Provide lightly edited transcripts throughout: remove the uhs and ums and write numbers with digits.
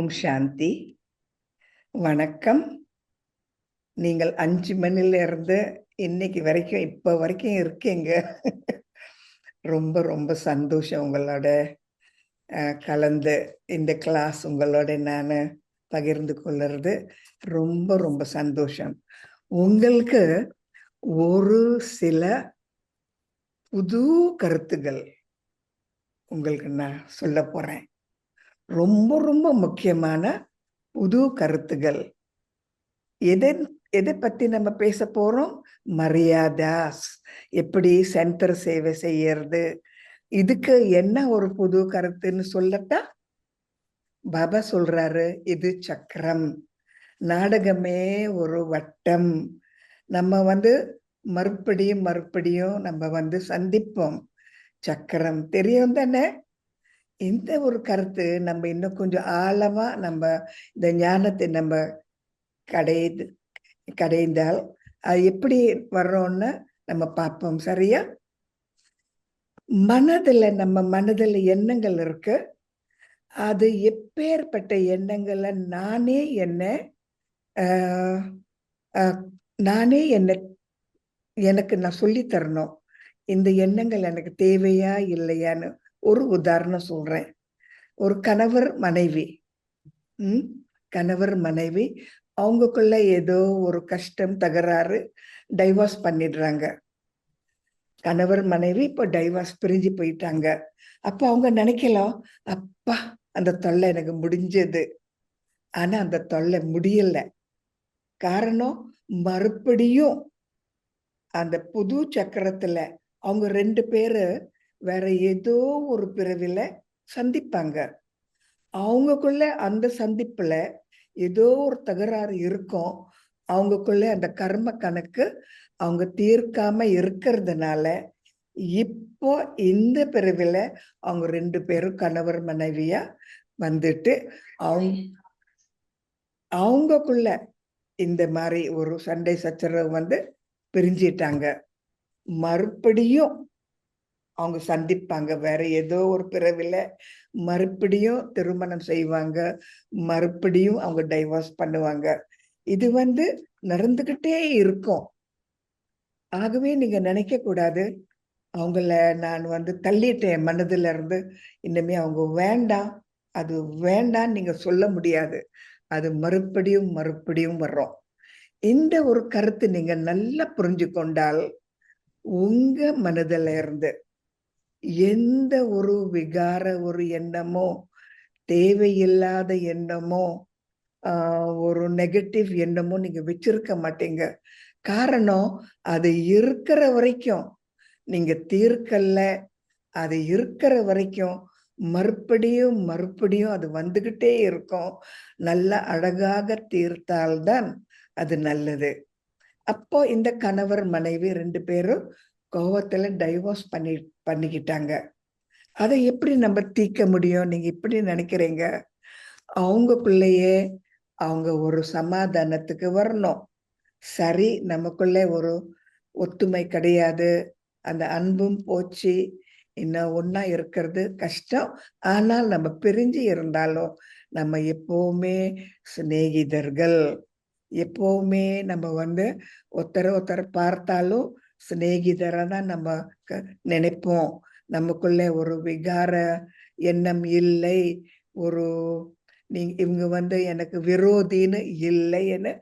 ஓம் சாந்தி. வணக்கம். நீங்கள் 5 மணில இருந்து இன்னைக்கு வரைக்கும் இப்ப வரைக்கும் இருக்கீங்க. ரொம்ப ரொம்ப சந்தோஷம் உங்களோட கலந்து இந்த கிளாஸ் உங்களோட நான் பகிர்ந்து கொள்ளுறது ரொம்ப ரொம்ப சந்தோஷம். உங்களுக்கு ஒரு சில புது கருத்துகள் உங்களுக்கு நான் சொல்ல போறேன். ரொம்ப ரொம்ப முக்கியமான புது கருத்துகள். எதை பத்தி நம்ம பேச போறோம்? மரியாதாஸ், எப்படி சென்டர் சேவை செய்யறது. இதுக்கு என்ன ஒரு புது கருத்துன்னு சொல்லட்டா? பாபா சொல்றாரு, இது சக்கரம், நாடகமே ஒரு வட்டம். நம்ம மறுபடியும் மறுபடியும் நம்ம சந்திப்போம். சக்கரம் தெரியும் தானே? இந்த ஒரு கருத்து நம்ம இன்னும் கொஞ்சம் ஆழமா நம்ம இந்த ஞானத்தை நம்ம கடைந்தால் அது எப்படி வர்றோம்னு நம்ம பார்ப்போம். சரியா? நம்ம மனதில் எண்ணங்கள் இருக்கு. அது எப்பேற்பட்ட எண்ணங்களை நானே எனக்கு நான் சொல்லி தரணும். இந்த எண்ணங்கள் எனக்கு தேவையா இல்லையான்னு ஒரு உதாரணம் சொல்றேன். ஒரு கணவர் மனைவி அவங்களுக்குள்ள ஏதோ ஒரு கஷ்டம், தகராறு, டைவர்ஸ் பண்ணிடுறாங்க. கணவர் மனைவி இப்போ டைவர்ஸ், பிரிஞ்சு போயிட்டாங்க. அப்ப அவங்க நினைக்கலாம், அப்பா அந்த தொல்லை எனக்கு முடிஞ்சது. ஆனா அந்த தொல்லை முடியல. காரணம், மறுபடியும் அந்த புது சக்கரத்துல அவங்க 2 பேரு வேற ஏதோ ஒரு பிறவில சந்திப்பாங்க. அவங்களுக்குள்ள அந்த சந்திப்புல ஏதோ ஒரு தகராறு இருக்கும். அவங்களுக்குள்ள அந்த கர்ம கணக்கு அவங்க தீர்க்காம இருக்கிறதுனால இப்போ இந்த பிறவில அவங்க 2 பேரும் கணவர் மனைவியா வந்துட்டு அவங்களுக்குள்ள இந்த மாதிரி ஒரு சண்டை சச்சரவு பிரிஞ்சிட்டாங்க. மறுபடியும் அவங்க சந்திப்பாங்க. வேற ஏதோ ஒரு பிறவில மறுபடியும் திருமணம் செய்வாங்க. மறுபடியும் அவங்க டைவர்ஸ் பண்ணுவாங்க. இது நடந்துகிட்டே இருக்கும். ஆகவே நீங்க நினைக்க கூடாது, அவங்கள நான் தள்ளிட்டேன் மனதுல இருந்து, இனிமே அவங்க வேண்டாம், அது வேண்டான்னு நீங்க சொல்ல முடியாது. அது மறுபடியும் மறுபடியும் வர்றோம். இந்த ஒரு கருத்து நீங்க நல்லா புரிஞ்சு கொண்டால், உங்க மனதுல இருந்து எந்த ஒரு விகார ஒரு எண்ணமோ, தேவையில்லாத எண்ணமோ, ஒரு நெகட்டிவ் எண்ணமோ நீங்க வச்சிருக்க மாட்டீங்க. காரணம், அது இருக்கிற வரைக்கும் நீங்க தீர்க்கல. அது இருக்கிற வரைக்கும் மறுபடியும் மறுபடியும் அது வந்துகிட்டே இருக்கும். நல்ல அழகாக தீர்த்தால்தான் அது நல்லது. அப்போ இந்த கணவர் மனைவி 2 பேரும் கோவத்துல டைவர்ஸ் பண்ணிக்கிட்டாங்க. அதை எப்படி நம்ம தீர்க்க முடியும்? நீங்க இப்படி நினைக்கிறீங்க. அவங்களுக்குள்ளேயே அவங்க ஒரு சமாதானத்துக்கு வரணும். சரி, நமக்குள்ள ஒரு ஒத்துமை கிடையாது, அந்த அன்பும் போச்சு, இன்னும் ஒன்னா இருக்கிறது கஷ்டம். ஆனால் நம்ம பிரிஞ்சு இருந்தாலும் நம்ம எப்பவுமே சிநேகிதர்கள். எப்பவுமே நம்ம ஒருத்தரை பார்த்தாலும் சிநேகிதரை தான் நம்ம நினைப்போம். நமக்குள்ள ஒரு விகார எண்ணம் இல்லை, ஒரு இவங்க எனக்கு விரோதின்னு இல்லைன்னு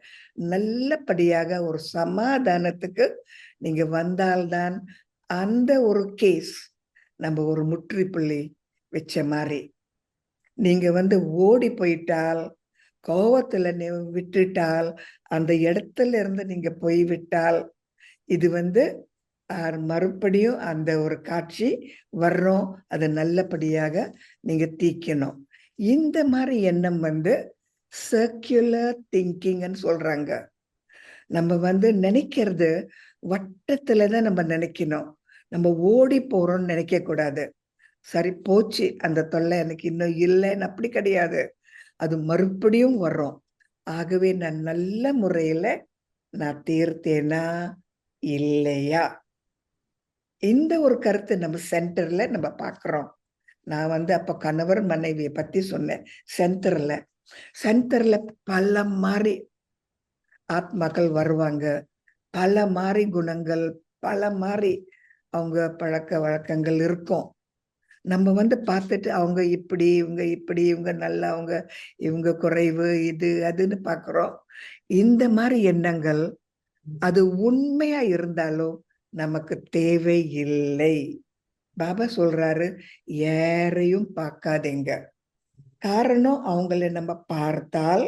நல்லபடியாக ஒரு சமாதானத்துக்கு நீங்க வந்தால்தான் அந்த ஒரு கேஸ் நம்ம ஒரு முற்றுப்புள்ளி வச்ச மாதிரி. நீங்க ஓடி போயிட்டால், கோவத்துல விட்டுட்டால், அந்த இடத்துல இருந்து நீங்க போய்விட்டால், இது மறுபடியும் அந்த ஒரு காட்சி வர்றோம். அதை நல்லபடியாக நீங்க தீக்கணும். இந்த மாதிரி எண்ணம் சர்க்குலர் திங்கிங்னு சொல்றாங்க. நம்ம நினைக்கிறது வட்டத்துலதான் நம்ம நினைக்கணும். நம்ம ஓடி போறோம்னு நினைக்க கூடாது. சரி போச்சு, அந்த தொல்லை எனக்கு இன்னும் இல்லைன்னு அப்படி கிடையாது. அது மறுபடியும் வர்றோம். ஆகவே நான் நல்ல முறையில நான் தீர்த்தேனா இல்லையா, இந்த ஒரு கருத்து நம்ம சென்டர்ல நம்ம பாக்குறோம். நான் அப்ப கணவர் மனைவியை பத்தி சொன்னேன். சென்டர்ல சென்டர்ல பல மாதிரி ஆத்மாக்கள் வருவாங்க. பல மாதிரி குணங்கள், பல மாதிரி அவங்க பழக்க வழக்கங்கள் இருக்கும். நம்ம வந்து பார்த்துட்டு அவங்க இப்படி, இவங்க இப்படி, இவங்க நல்லவங்க, இவங்க குறைவு, இது அதுன்னு பார்க்குறோம். இந்த மாதிரி எண்ணங்கள் அது உண்மையா இருந்தாலும் நமக்கு தேவை இல்லை. பாபா சொல்றாரு, யாரையும் பார்க்காதீங்க. காரணம், அவங்கள நம்ம பார்த்தால்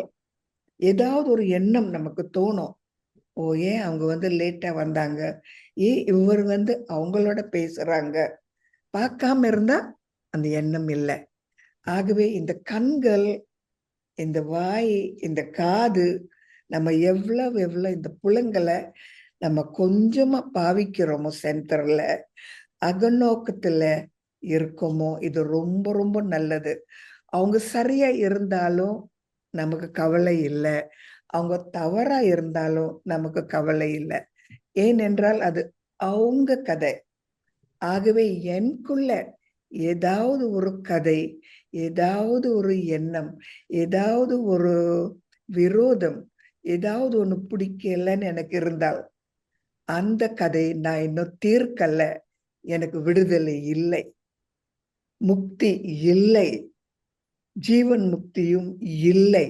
ஏதாவது ஒரு எண்ணம் நமக்கு தோணும். ஓ, ஏன் அவங்க வந்து லேட்டா வந்தாங்க, ஏன் இவர் வந்து அவங்களோட பேசுறாங்க. பார்க்காம இருந்தா அந்த எண்ணம் இல்லை. ஆகவே இந்த கண்கள், இந்த வாய், இந்த காது, நம்ம எவ்வளவு எவ்வளவு இந்த புலங்களை நம்ம கொஞ்சமா பாவிக்கிறோமோ, சென்டர்ல அகநோக்கத்துல இருக்கோமோ, இது ரொம்ப ரொம்ப நல்லது. அவங்க சரியா இருந்தாலும் நமக்கு கவலை இல்லை, அவங்க தவறா இருந்தாலும் நமக்கு கவலை இல்லை. ஏனென்றால் அது அவங்க கதை. ஆகவே எனக்குள்ள ஏதாவது ஒரு கதை, ஏதாவது ஒரு எண்ணம், ஏதாவது ஒரு விரோதம், ஏதாவது ஒண்ணு பிடிக்கலன்னு எனக்கு இருந்தால் அந்த கதை நான் இன்னும் தீர்க்கல. எனக்கு விடுதலை இல்லை, முக்தி இல்லை, ஜீவன் முக்தியும் இல்லை.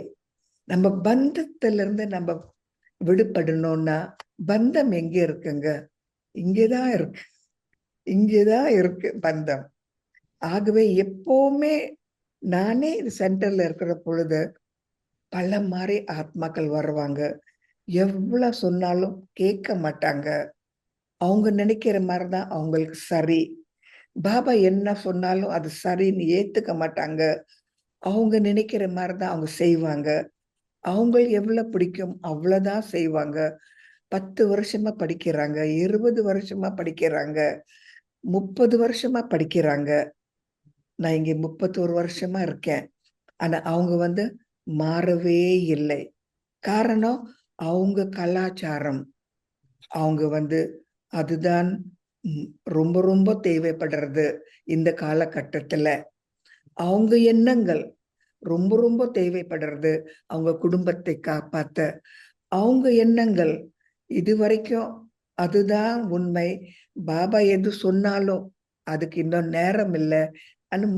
நம்ம பந்தத்திலிருந்து நம்ம விடுபடணும்னா, பந்தம் எங்க இருக்குங்க? இங்கேதான் இருக்கு, இங்கேதான் இருக்கு பந்தம். ஆகவே எப்பவுமே நானே இது சென்டர்ல இருக்கிற பொழுது பல மாதிரி ஆத்மாக்கள் வருவாங்க. எவ்வளவு சொன்னாலும் கேட்க மாட்டாங்க. அவங்க நினைக்கிற மாதிரிதான் அவங்களுக்கு சரி. பாபா என்ன சொன்னாலும் அது சரின்னு ஏத்துக்க மாட்டாங்க. அவங்க நினைக்கிற மாதிரிதான் அவங்க செய்வாங்க. அவங்களுக்கு எவ்வளவு பிடிக்கும் அவ்வளவுதான் செய்வாங்க. 10 வருஷமா படிக்கிறாங்க, 20 வருஷமா படிக்கிறாங்க, 30 வருஷமா படிக்கிறாங்க. நான் இங்க 31 வருஷமா இருக்கேன். ஆனா அவங்க வந்து மாறவே இல்லை. காரணம், அவங்க கலாச்சாரம், அவங்க வந்து அதுதான் ரொம்ப ரொம்ப தேவைப்படுறது இந்த காலகட்டத்துல. அவங்க எண்ணங்கள் ரொம்ப ரொம்ப தேவைப்படுறது அவங்க குடும்பத்தை காப்பாத்த. அவங்க எண்ணங்கள் இது வரைக்கும் அதுதான் உண்மை, பாபா எது சொன்னாலும் அதுக்கு இன்னும் நேரம் இல்லை,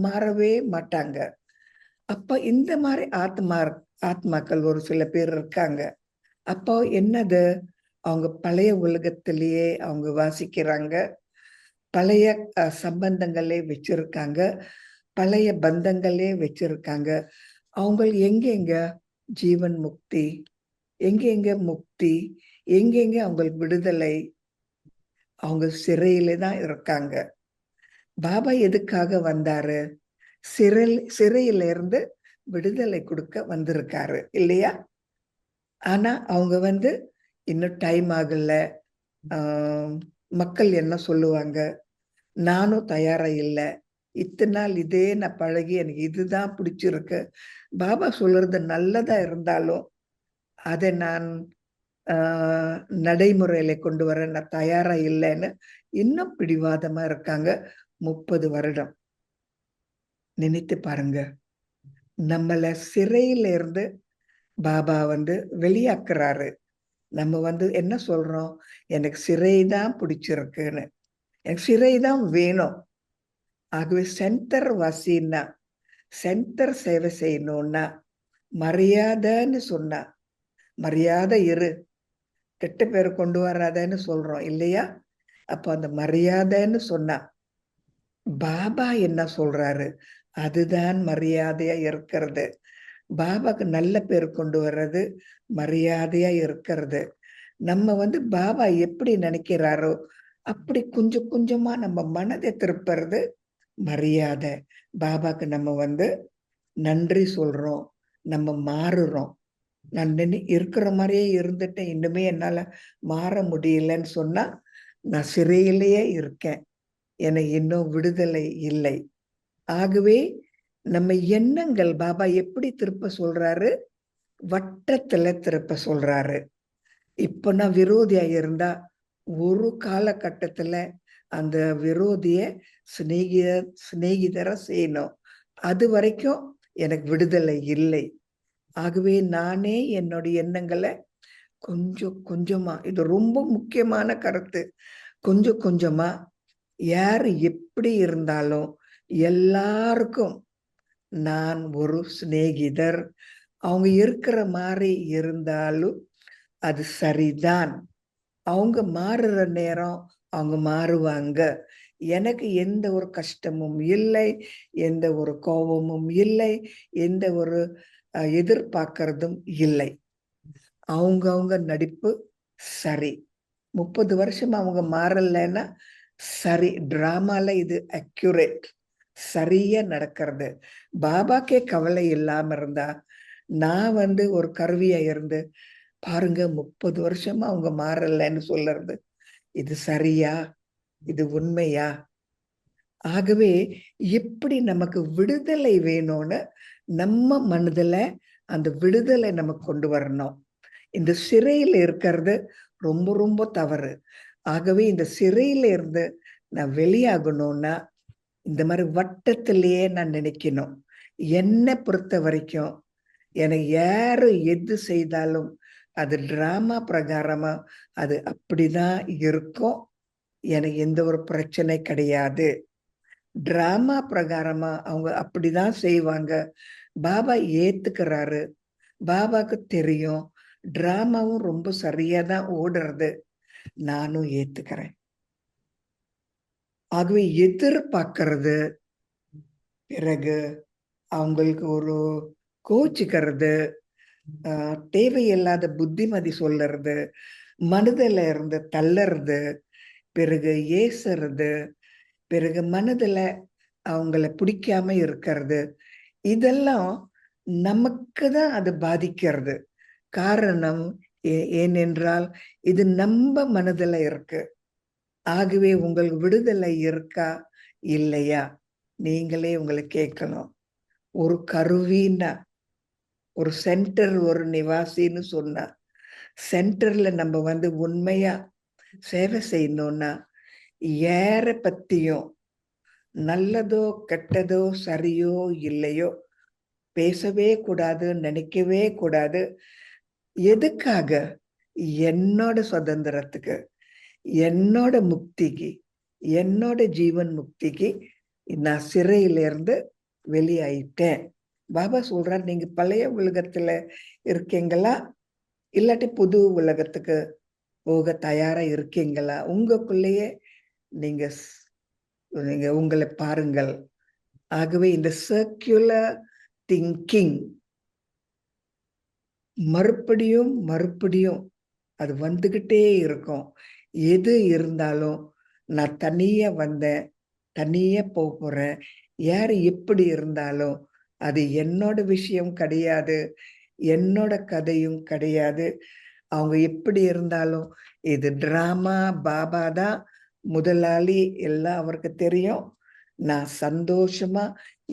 மாறவே மாட்டாங்க. அப்ப இந்த மாதிரி ஆத்மாக்கள் ஒரு சில பேர் இருக்காங்க. அப்போ என்னது, அவங்க பழைய உலகத்திலேயே அவங்க வாசிக்கிறாங்க, பழைய சம்பந்தங்களே வச்சிருக்காங்க, பழைய பந்தங்களே வச்சிருக்காங்க. அவங்க எங்கெங்க ஜீவன் முக்தி, எங்கெங்க முக்தி, எங்கெங்க அவங்களுக்கு விடுதலை? அவங்க சிறையில தான் இருக்காங்க. பாபா எதுக்காக வந்தாரு? சிறையில இருந்து விடுதலை கொடுக்க வந்திருக்காரு இல்லையா? ஆனா அவங்க வந்து இன்னும் டைம் ஆகல, மக்கள் என்ன சொல்லுவாங்க, நானும் தயாரா இல்லை, இத்தனை நாள் இதே நான் பழகி எனக்கு இதுதான் பிடிச்சிருக்கு, பாபா சொல்றது நல்லதா இருந்தாலும் அதை நான் நடைமுறையில கொண்டு வர நான் தயாரா இல்லைன்னு இன்னும் பிடிவாதமா இருக்காங்க. 30 வருடம். நினைத்து பாருங்க, நம்மள சிறையில இருந்து பாபா வந்து வெளியாக்குறாரு. நம்ம வந்து என்ன சொல்றோம், எனக்கு சிறைதான் பிடிச்சிருக்குன்னு, எனக்கு சிறைதான் வேணும். ஆகவே சென்டர் வாசின்னா, சென்டர் சேவை செய்யணும்னா மரியாதைன்னு சொன்னா, மரியாதை இரு, கெட்ட பேரை கொண்டு வராதன்னு சொல்றோம் இல்லையா? அப்போ அந்த மரியாதைன்னு சொன்னா பாபா என்ன சொல்றாரு, அதுதான் மரியாதையா இருக்கிறது. பாபாக்கு நல்ல பேர் கொண்டு வர்றது மரியாதையா இருக்கிறது. நம்ம வந்து பாபா எப்படி நினைக்கிறாரோ அப்படி கொஞ்சம் கொஞ்சமா நம்ம மனதை திருப்புறது மரியாதை. பாபாக்கு நம்ம வந்து நன்றி சொல்றோம், நம்ம மாறுறோம். நான் இருக்கிற மாதிரியே இருந்துட்டேன், இன்னுமே என்னால மாற முடியலன்னு சொன்னா நான் சிறையிலேயே இருக்கேன், எனக்கு இன்னும் விடுதலை இல்லை. ஆகவே நம்ம எண்ணங்கள் பாபா எப்படி திருப்ப சொல்றாரு, வட்டத்துல திருப்ப சொல்றாரு. இப்ப நான் விரோதியா இருந்தா ஒரு காலகட்டத்துல அந்த விரோதிய சிநேகிதரை செய்யணும். அது வரைக்கும் எனக்கு விடுதலை இல்லை. ஆகவே நானே என்னுடைய எண்ணங்களை கொஞ்சம் கொஞ்சமா, இது ரொம்ப முக்கியமான கருத்து, கொஞ்சம் கொஞ்சமா யாரு எப்படி இருந்தாலும் எல்லாருக்கும் நான் ஒரு சிநேகிதர், அவங்க இருக்கிற மாதிரி இருந்தாலும் அது சரிதான், அவங்க மாறுற நேரம் அவங்க மாறுவாங்க, எனக்கு எந்த ஒரு கஷ்டமும் இல்லை, எந்த ஒரு கோபமும் இல்லை, எந்த ஒரு எதிர்பார்க்கறதும் இல்லை. அவங்க நடிப்பு சரி. 30 வருஷம் அவங்க மாறலைன்னா சரி, டிராமால இது அக்யூரேட், சரியா நடக்கிறது. பாபாக்கே கவலை இல்லாம இருந்தா நான் ஒரு கருவியா இருந்து பாருங்க 30 வருஷமா அவங்க மாறலைன்னு சொல்லுறது இது சரியா, இது உண்மையா? ஆகவே எப்படி நமக்கு விடுதலை வேணும்னு நம்ம மனதுல அந்த விடுதலை நமக்கு கொண்டு வரணும். இந்த சிறையில் இருக்கிறது ரொம்ப ரொம்ப தவறு. ஆகவே இந்த சிறையில இருந்து நான் வெளியாகணும்னா இந்த மாதிரி வட்டத்திலேயே நான் நினைக்கணும். என்னை பொறுத்த வரைக்கும் எனக்கு யாரு எது செய்தாலும் அது டிராமா பிரகாரமா அது அப்படிதான் இருக்கும், எனக்கு எந்த ஒரு பிரச்சனை கிடையாது. டிராமா பிரகாரமா அவங்க அப்படிதான் செய்வாங்க, பாபா ஏத்துக்கிறாரு, பாபாக்கு தெரியும் டிராமாவும் ரொம்ப சரியா தான் ஓடுறது, நானும் ஏத்துக்கிறேன். ஆகவே எதிர்பார்க்கறது, பிறகு அவங்களுக்கு ஒரு கோச்சிக்கிறது, தேவையில்லாத புத்திமதி சொல்லுறது, மனதில் இருந்து தள்ளறது, பிறகு ஏசுறது, பிறகு மனதுல அவங்கள பிடிக்காம இருக்கிறது, இதெல்லாம் நமக்கு தான் அது பாதிக்கிறது. காரணம் ஏனென்றால் இது நம்ம மனதுல இருக்கு. ஆகவே உங்களுக்கு விடுதலை இருக்கா இல்லையா நீங்களே உங்களை கேட்கணும். ஒரு கருவின்னா, ஒரு சென்டர், ஒரு நிவாசின்னு சொன்னா, சென்டர்ல நம்ம உண்மையா சேவை செய்யணும்னா யார பத்தியும் நல்லதோ கெட்டதோ சரியோ இல்லையோ பேசவே கூடாது, நினைக்கவே கூடாது. எதுக்காக? என்னோட சுதந்திரத்துக்கு, என்னோட முக்திக்கு, என்னோட ஜீவன் முக்திக்கு நான் சிறையிலிருந்து வெளியாயிட்டேன். பாபா சொல்றார், நீங்க பழைய உலகத்துல இருக்கீங்களா இல்லாட்டி புது உலகத்துக்கு போக தயாரா இருக்கீங்களா? உங்களுக்குள்ளேயே நீங்க நீங்க உங்களை பாருங்கள். ஆகவே இந்த சர்க்குலர் திங்கிங் மறுபடியும் மறுபடியும் அது வந்துகிட்டே இருக்கும். எது இருந்தாலும் நான் தனியா வந்தேன், தனியா போறேன், யாரு எப்படி இருந்தாலும் அது என்னோட விஷயம் கிடையாது, என்னோட கதையும் கிடையாது. அவங்க எப்படி இருந்தாலும் இது டிராமா, பாபா தான் முதலாளி, எல்லாம் அவருக்கு தெரியும். நான் சந்தோஷமா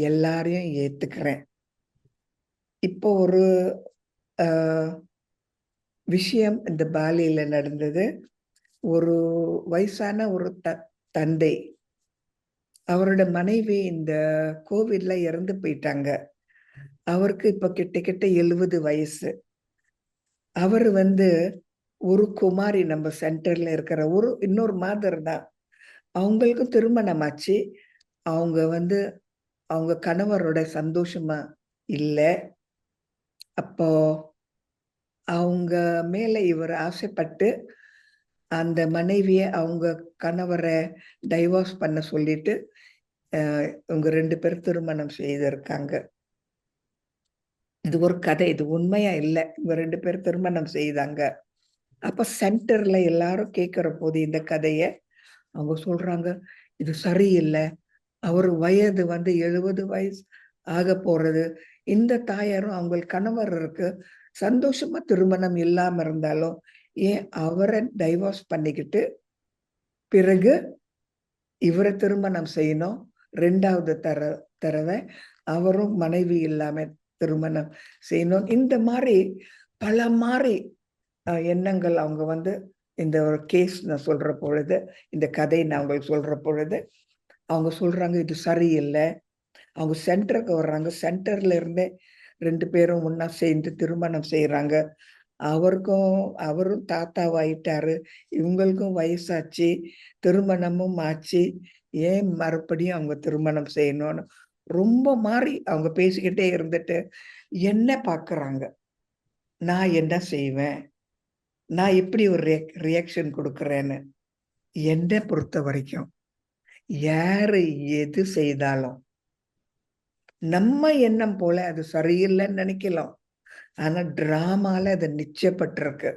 எல்லாரையும் ஏத்துக்கிறேன். இப்போ ஒரு விஷயம் இந்த பாலியில நடந்தது. ஒரு வயசான ஒரு தந்தை, அவரோட மனைவி இந்த கோவிட்ல இறந்து போயிட்டாங்க. அவருக்கு இப்ப கிட்ட 70 வயசு. அவர் ஒரு குமாரி, நம்ம சென்டர்ல இருக்கிற ஒரு இன்னொரு மாதர் தான். அவங்களுக்கும் திருமணம் ஆச்சு. அவங்க அவங்க கணவரோட சந்தோஷமா இல்ல. அப்போ அவங்க மேல இவர் ஆசைப்பட்டு அந்த மனைவிய அவங்க கணவரை டைவோர்ஸ் பண்ண சொல்லிட்டு இவங்க 2 பேரும் திருமணம் செய்திருக்காங்க. இது ஒரு கதை, இது உண்மையா இல்ல. இவங்க 2 பேரும் திருமணம் செய்தாங்க. அப்ப சென்டர்ல எல்லாரும் கேட்கிற போது இந்த கதைய அவங்க சொல்றாங்க, இது சரியில்லை. அவர் வயது 70 வயசு ஆக போறது. இந்த தாயாரும் அவங்க கணவர் இருக்கு, சந்தோஷமா திருமணம் இல்லாம இருந்தாலும் ஏன் அவரை டைவோர்ஸ் பண்ணிக்கிட்டு பிறகு இவரை திருமணம் செய்யணும்? 2வது தடவை அவரும் மனைவி இல்லாம திருமணம் செய்யணும். இந்த மாதிரி பல மாதிரி எண்ணங்கள் அவங்க இந்த ஒரு கேஸ் நான் சொல்ற பொழுது, இந்த கதை நான் உங்களுக்கு சொல்ற பொழுது அவங்க சொல்றாங்க இது சரியில்லை. அவங்க சென்டருக்கு வர்றாங்க. சென்டர்ல இருந்து 2 பேரும் ஒண்ணா சேர்ந்து திருமணம் செய்யறாங்க. அவரும் தாத்தாவாயிட்டாரு. இவங்களுக்கும் வயசாச்சு. திருமணமும் ஆச்சு. ஏன் மறுபடியும் அவங்க திருமணம் செய்யணும்னு ரொம்ப மாறி அவங்க பேசிக்கிட்டே இருந்துட்டு என்ன பாக்குறாங்க. நான் என்ன செய்வேன்? நான் எப்படி ஒரு ரியாக்ஷன் கொடுக்கறேன்னு. என்னை பொறுத்த வரைக்கும் யாரு எது செய்தாலும் நம்ம எண்ணம் போல அது சரியில்லைன்னு நினைக்கலாம். ஆனா டிராமால அது நிச்சயப்பட்டிருக்கு.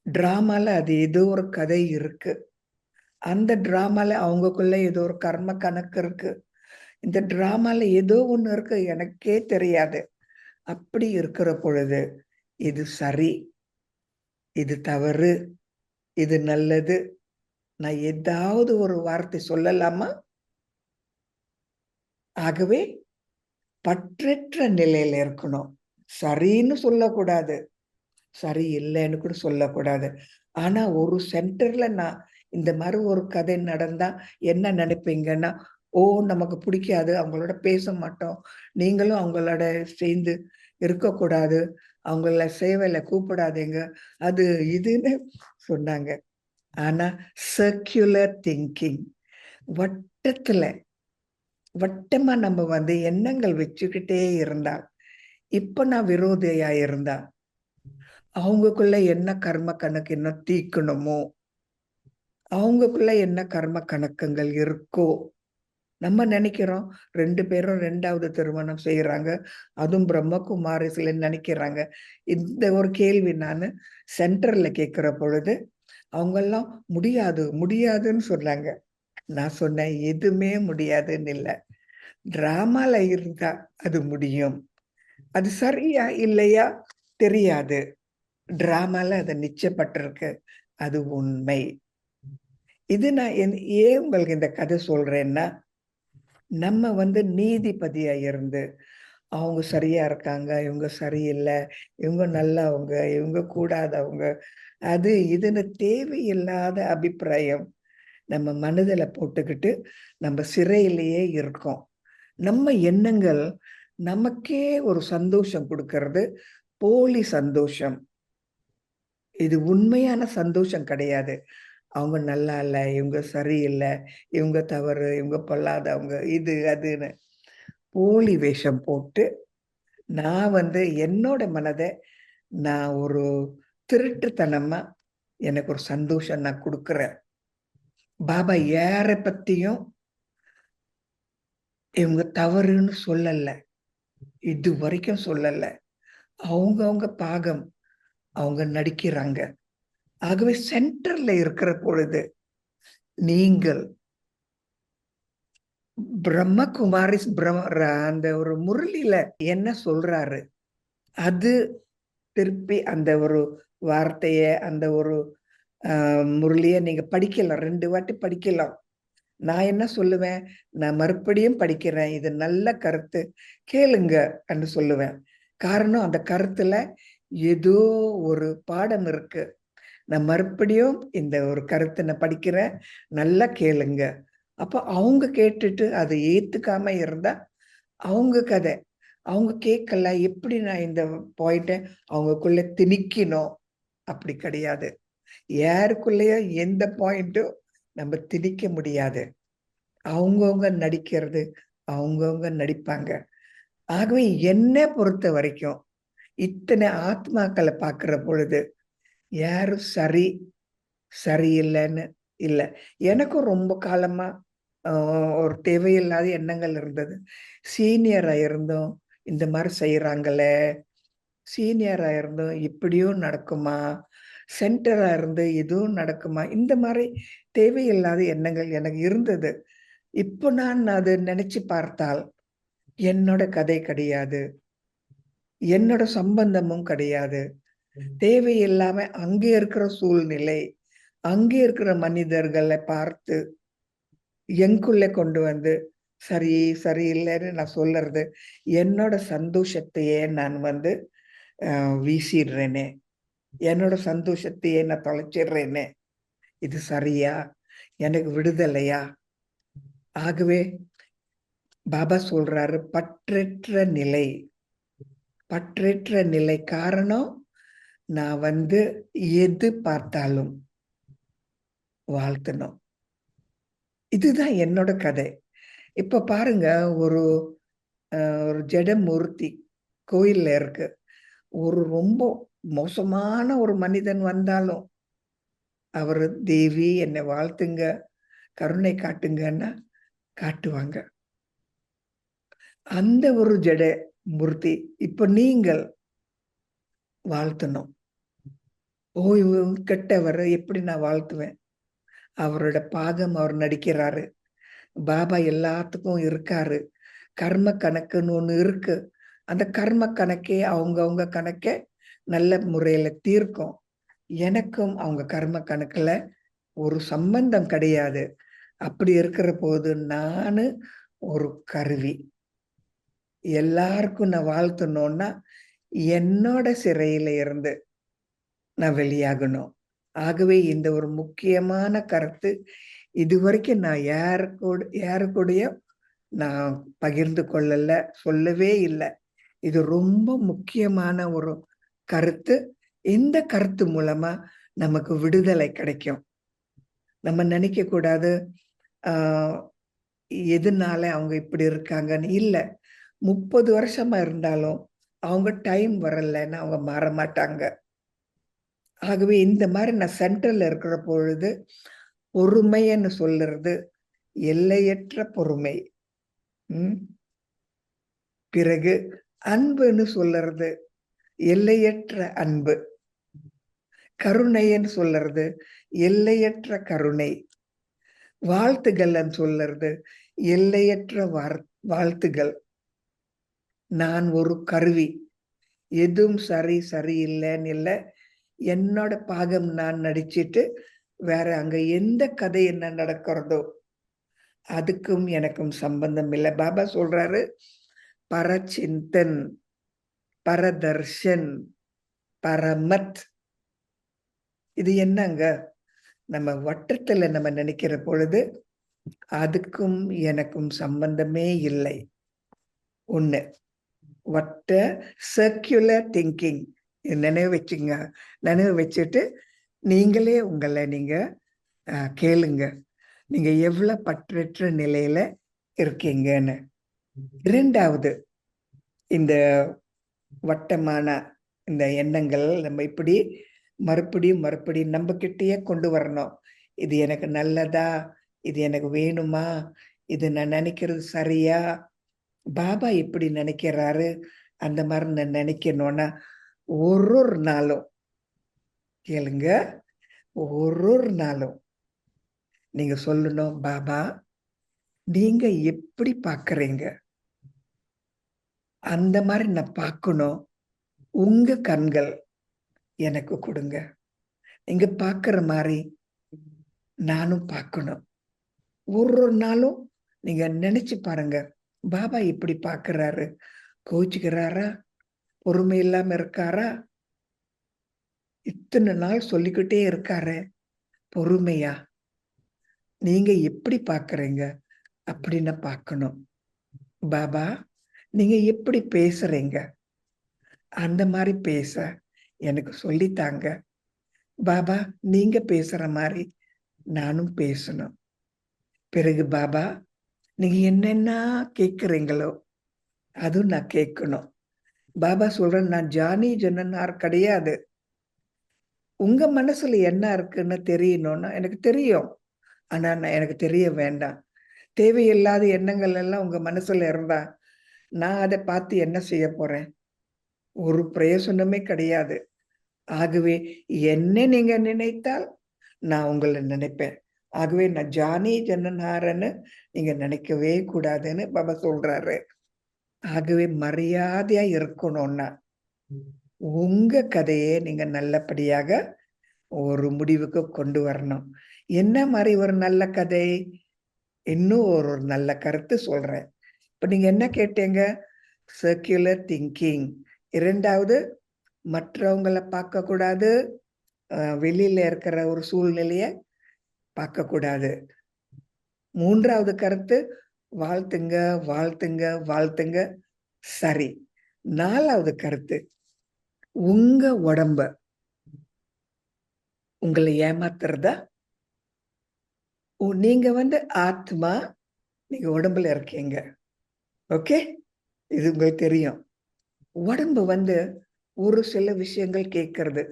டிராமால அது ஏதோ ஒரு கதை இருக்கு. அந்த டிராமால அவங்களுக்குள்ள ஏதோ ஒரு கர்ம கணக்கு இருக்கு. இந்த டிராமால ஏதோ ஒண்ணு இருக்கு, எனக்கே தெரியாது. அப்படி இருக்கிற பொழுது இது சரி, இது தவறு, இது நல்லது, நான் ஏதாவது ஒரு வார்த்தை சொல்லலாமா? ஆகவே பற்றற்ற நிலையில இருக்கணும். சரின்னு சொல்லக்கூடாது, சரி இல்லைன்னு கூட சொல்லக்கூடாது. ஆனா ஒரு சென்டர்ல நான் இந்த மாதிரி ஒரு கதை நடந்தா என்ன நினைப்பீங்கன்னா, ஓ நமக்கு பிடிக்காது, அவங்களோட பேச மாட்டோம், நீங்களும் அவங்களோட சேர்ந்து இருக்கக்கூடாது, அவங்கள சேவையில கூப்பிடாதீங்க, அது இதுன்னு சொன்னாங்க. ஆனா சர்க்குலர் திங்கிங், வட்டத்துல வட்டமா நம்ம எண்ணங்கள் வச்சுக்கிட்டே இருந்தால், இப்ப நான் விரோதியா இருந்தா அவங்களுக்குள்ள என்ன கர்ம கணக்கு இன்னும் தீக்கணுமோ, அவங்களுக்குள்ள என்ன கர்ம கணக்குங்கள் இருக்கோ, நம்ம நினைக்கிறோம் 2 பேரும் 2வது திருமணம் செய்யறாங்க, அதுவும் பிரம்மகுமாரிஸ்ல நினைக்கிறாங்க. இந்த ஒரு கேள்வி நானு சென்டர்ல கேட்கிற பொழுது அவங்கெல்லாம் முடியாது முடியாதுன்னு சொன்னாங்க. நான் சொன்னேன் எதுவுமே முடியாதுன்னு இல்ல. டிராமால இருந்தா அது முடியும். அது சரியா இல்லையா தெரியாது. டிராமால அது நிச்சயப்பட்டிருக்கு. அது உண்மை. இது நான் ஏன் உங்களுக்கு இந்த கதை சொல்றேன்னா, நம்ம நீதிபதியா இருந்து, அவங்க சரியா இருக்காங்க, இவங்க சரியில்ல, இவங்க நல்லவங்க, இவங்க கூடாதவங்க, அது இதுன்னு தேவையில்லாத அபிப்பிராயம் நம்ம மனதுல போட்டுக்கிட்டு, நம்ம சிறையிலேயே இருக்கோம். நம்ம எண்ணங்கள் நமக்கே ஒரு சந்தோஷம் குடுக்கறது போலி சந்தோஷம். இது உண்மையான சந்தோஷம் கிடையாது. அவங்க நல்லா இல்ல, இவங்க சரியில்ல, இவங்க தவறு, இவங்க பொல்லாதவங்க, இது அதுன்னு போலி வேஷம் போட்டு, நான் என்னோட மனத நான் ஒரு திருட்டுத்தனமா எனக்கு ஒரு சந்தோஷம் நான் குடுக்குறேன். பாபா யார பத்தியும் இவங்க தவறுன்னு சொல்லல. இதுவரைக்கும் சொல்லல. அவங்கவங்க பாகம் அவங்க நடிக்கிறாங்க. ஆகவே சென்டர்ல இருக்கிற பொழுது நீங்கள் பிரம்மகுமாரிஸ் அந்த ஒரு முரளியில என்ன சொல்றாரு, அது திருப்பி அந்த ஒரு வார்த்தைய, அந்த ஒரு முரளிய நீங்க படிக்கலாம். 2 வாட்டி படிக்கலாம். நான் என்ன சொல்லுவேன், நான் மறுபடியும் படிக்கிறேன். இது நல்ல கருத்து. கேளுங்க என்று சொல்லுவேன். காரணம் அந்த கருத்துல ஏதோ ஒரு பாடம் இருக்கு. நான் மறுபடியும் இந்த ஒரு கருத்த நான் படிக்கிறேன். நல்லா கேளுங்க. அப்ப அவங்க கேட்டுட்டு அத ஏத்துக்காம இருந்தா, அவங்க கதை. அவங்க கேட்கல. எப்படி நான் இந்த பாயிண்ட்ட அவங்களுக்குள்ள திணிக்கணும்? அப்படி கிடையாது. யாருக்குள்ளயும் எந்த பாயிண்ட்டும் நம்ம திணிக்க முடியாது. அவங்கவங்க நடிக்கிறது, அவங்கவங்க நடிப்பாங்க. ஆகவே என்ன பொறுத்த வரைக்கும், இத்தனை ஆத்மாக்கள பார்க்கிற பொழுது, யாரும் சரி, சரியில்லன்னு இல்ல. எனக்கும் ரொம்ப காலமா அ ஒரு தேவையில்லாத எண்ணங்கள் இருந்தது. சீனியரா இருந்தும் இந்த மாரி செய்றாங்களே, சீனியரா இருந்தும் இப்படியும் நடக்குமா? சென்டரா இருந்து இதுவும் நடக்குமா? இந்த மாரி தேவையில்லாத எண்ணங்கள் எனக்கு இருந்தது. இப்போ நான் அத நினைச்சு பார்த்தால், என்னோட கதை கிடையாது. என்னோட சம்பந்தமும் கிடையாது. தேவையில்லாம அங்கே இருக்கிற சூழ்நிலை, அங்கே இருக்கிற மனிதர்கள பார்த்து, என்குள்ள கொண்டு சரி, சரியில்லன்னு நான் சொல்லறது, என்னோட சந்தோஷத்தையே நான் அ வீசிடுறேனே! என்னோட சந்தோஷத்தையே நான் தொலைச்சிடுறேனே! இது சரியா? எனக்கு விடுதலையா? ஆகவே பாபா சொல்றாரு, பற்றற்ற நிலை. பற்றற்ற நிலை. காரணம், நான் எது பார்த்தாலும் வாழ்த்தணும். இதுதான் என்னோட கதை. இப்ப பாருங்க, ஒரு ஒரு ஜடமூர்த்தி கோயில்ல இருக்கு. ஒரு ரொம்ப மோசமான ஒரு மனிதன் வந்தாலும் அவரு, தேவி என்னை வாழ்த்துங்க, கருணை காட்டுங்கன்னா காட்டுவாங்க. அந்த ஒரு ஜட மூர்த்தி இப்ப நீங்கள் வாழ்த்தணும். ஓ, இவங்க கெட்டவர், எப்படி நான் வாழ்த்துவேன்? அவரோட பாகம் அவர் நடிக்கிறாரு. பாபா எல்லாத்துக்கும் இருக்காரு. கர்ம கணக்குன்னு ஒண்ணு இருக்கு. அந்த கர்ம கணக்கே அவங்க கணக்கே நல்ல முறையில தீர்க்கும். எனக்கும் அவங்க கர்ம கணக்குல ஒரு சம்பந்தம் கிடையாது. அப்படி இருக்கிற போது நானு ஒரு கருவி. எல்லாருக்கும் நான் வாழ்த்தணும்னா என்னோட சிறையில இருந்து நான் வெளியாகணும். ஆகவே இந்த ஒரு முக்கியமான கருத்து இதுவரைக்கும் நான் யாரு கூடய நான் பகிர்ந்து கொள்ளல, சொல்லவே இல்லை. இது ரொம்ப முக்கியமான ஒரு கருத்து. இந்த கருத்து மூலமா நமக்கு விடுதலை கிடைக்கும். நம்ம நினைக்க கூடாது எதுனால அவங்க இப்படி இருக்காங்கன்னு. இல்ல, 30 வருஷமா இருந்தாலும் அவங்க டைம் வரலன்னு அவங்க மாற மாட்டாங்க. ஆகவே இந்த மாதிரி நான் சென்டர்ல இருக்கிற பொழுது பொறுமைன்னு சொல்லுறது எல்லையற்ற பொறுமை. பிறகு அன்புன்னு சொல்லுறது எல்லையற்ற அன்பு. கருணைன்னு சொல்லுறது எல்லையற்ற கருணை. வாழ்த்துகள்ன்னு சொல்லுறது எல்லையற்ற வாழ்த்துகள். நான் ஒரு கருவி. எதுவும் சரியில்லைன்னு இல்லை. என்னோட பாகம் நான் நடிச்சிட்டு வேற அங்க எந்த கதை என்ன நடக்கிறதோ அதுக்கும் எனக்கும் சம்பந்தம் இல்லை. பாபா சொல்றாரு, பரச்சிந்தன், பரதர்ஷன், பரமத். இது என்னங்க? நம்ம வட்டத்துல நம்ம நினைக்கிற பொழுது அதுக்கும் எனக்கும் சம்பந்தமே இல்லை. ஒண்ணு வட்ட சர்க்குலர் திங்கிங் நினைவு வச்சுங்க. நினைவு வச்சுட்டு நீங்களே உங்களை நீங்க கேளுங்க, நீங்க எவ்வளவு பற்றற்ற நிலையில இருக்கீங்கன்னு. இரண்டாவது, இந்த வட்டமான இந்த எண்ணங்கள் நம்ம இப்படி மறுபடியும் நம்ம கிட்டயே கொண்டு வரணும். இது எனக்கு நல்லதா? இது எனக்கு வேணுமா? இது நான் நினைக்கிறது சரியா? பாபா எப்படி நினைக்கிறாரு அந்த மாதிரி நான் நினைக்கணும்னா ஒரு நாளும் கேளுங்க, ஒரு நாளும் நீங்க சொல்லணும், பாபா நீங்க எப்படி பாக்குறீங்க அந்த மாதிரி நான் பார்க்கணும். உங்க கண்கள் எனக்கு கொடுங்க. நீங்க பாக்குற மாதிரி நானும் பார்க்கணும். ஒரு நாளும் நீங்க நினைச்சு பாருங்க, பாபா இப்படி பாக்குறாரு, கோச்சுக்கிறாரா, பொறுமை இல்லாம இருக்காரா? இத்தனை நாள் சொல்லிக்கிட்டே இருக்காரு பொறுமையா. நீங்க எப்படி பாக்குறீங்க அப்படின்னு பார்க்கணும். பாபா நீங்க எப்படி பேசுறீங்க அந்த மாதிரி பேச எனக்கு சொல்லித்தாங்க. பாபா நீங்க பேசுற மாதிரி நானும் பேசணும். பிறகு பாபா நீங்க என்னென்ன கேட்குறீங்களோ அதுவும் நான் கேட்கணும். பாபா சொல்றேன், நான் ஜானி ஜனனார் கிடையாது. உங்க மனசுல என்ன இருக்குன்னு தெரியணும்னா எனக்கு தெரியும். ஆனா எனக்கு தெரிய வேண்டாம். தேவையில்லாத எண்ணங்கள் எல்லாம் உங்க மனசுல இருந்தா நான் அதை பார்த்து என்ன செய்ய போறேன்? ஒரு பிரயோசனமே கிடையாது. ஆகவே என்ன நீங்க நினைத்தால் நான் உங்களை நினைப்பேன். ஆகவே நான் ஜானி ஜனனாரன்னு நீங்க நினைக்கவே கூடாதுன்னு பாபா சொல்றாரு. ஆகவே மரியாதையா இருக்கணும்னா உங்க கதையை நீங்க நல்லபடியாக ஒரு முடிவுக்கு கொண்டு வரணும். என்ன மாதிரி ஒரு நல்ல கதை? இன்னும் ஒரு நல்ல கருத்து சொல்றேன். இப்ப நீங்க என்ன கேட்டீங்க? Circular thinking. இரண்டாவது, மற்றவங்களை பார்க்க கூடாது, வெளியில இருக்கிற ஒரு சூழ்நிலைய பார்க்க கூடாது. மூன்றாவது கருத்து, வாழ்த்துங்க வாழ்த்துங்க வாழ்த்துங்க. சரி, 4வது கருத்து, உங்க உடம்ப உங்களை ஏமாத்துறதா? நீங்க ஆத்மா, நீங்க உடம்புல இருக்கீங்க. ஓகே, இது உங்களுக்கு தெரியும். உடம்பு ஒரு சில விஷயங்கள் கேட்கறது,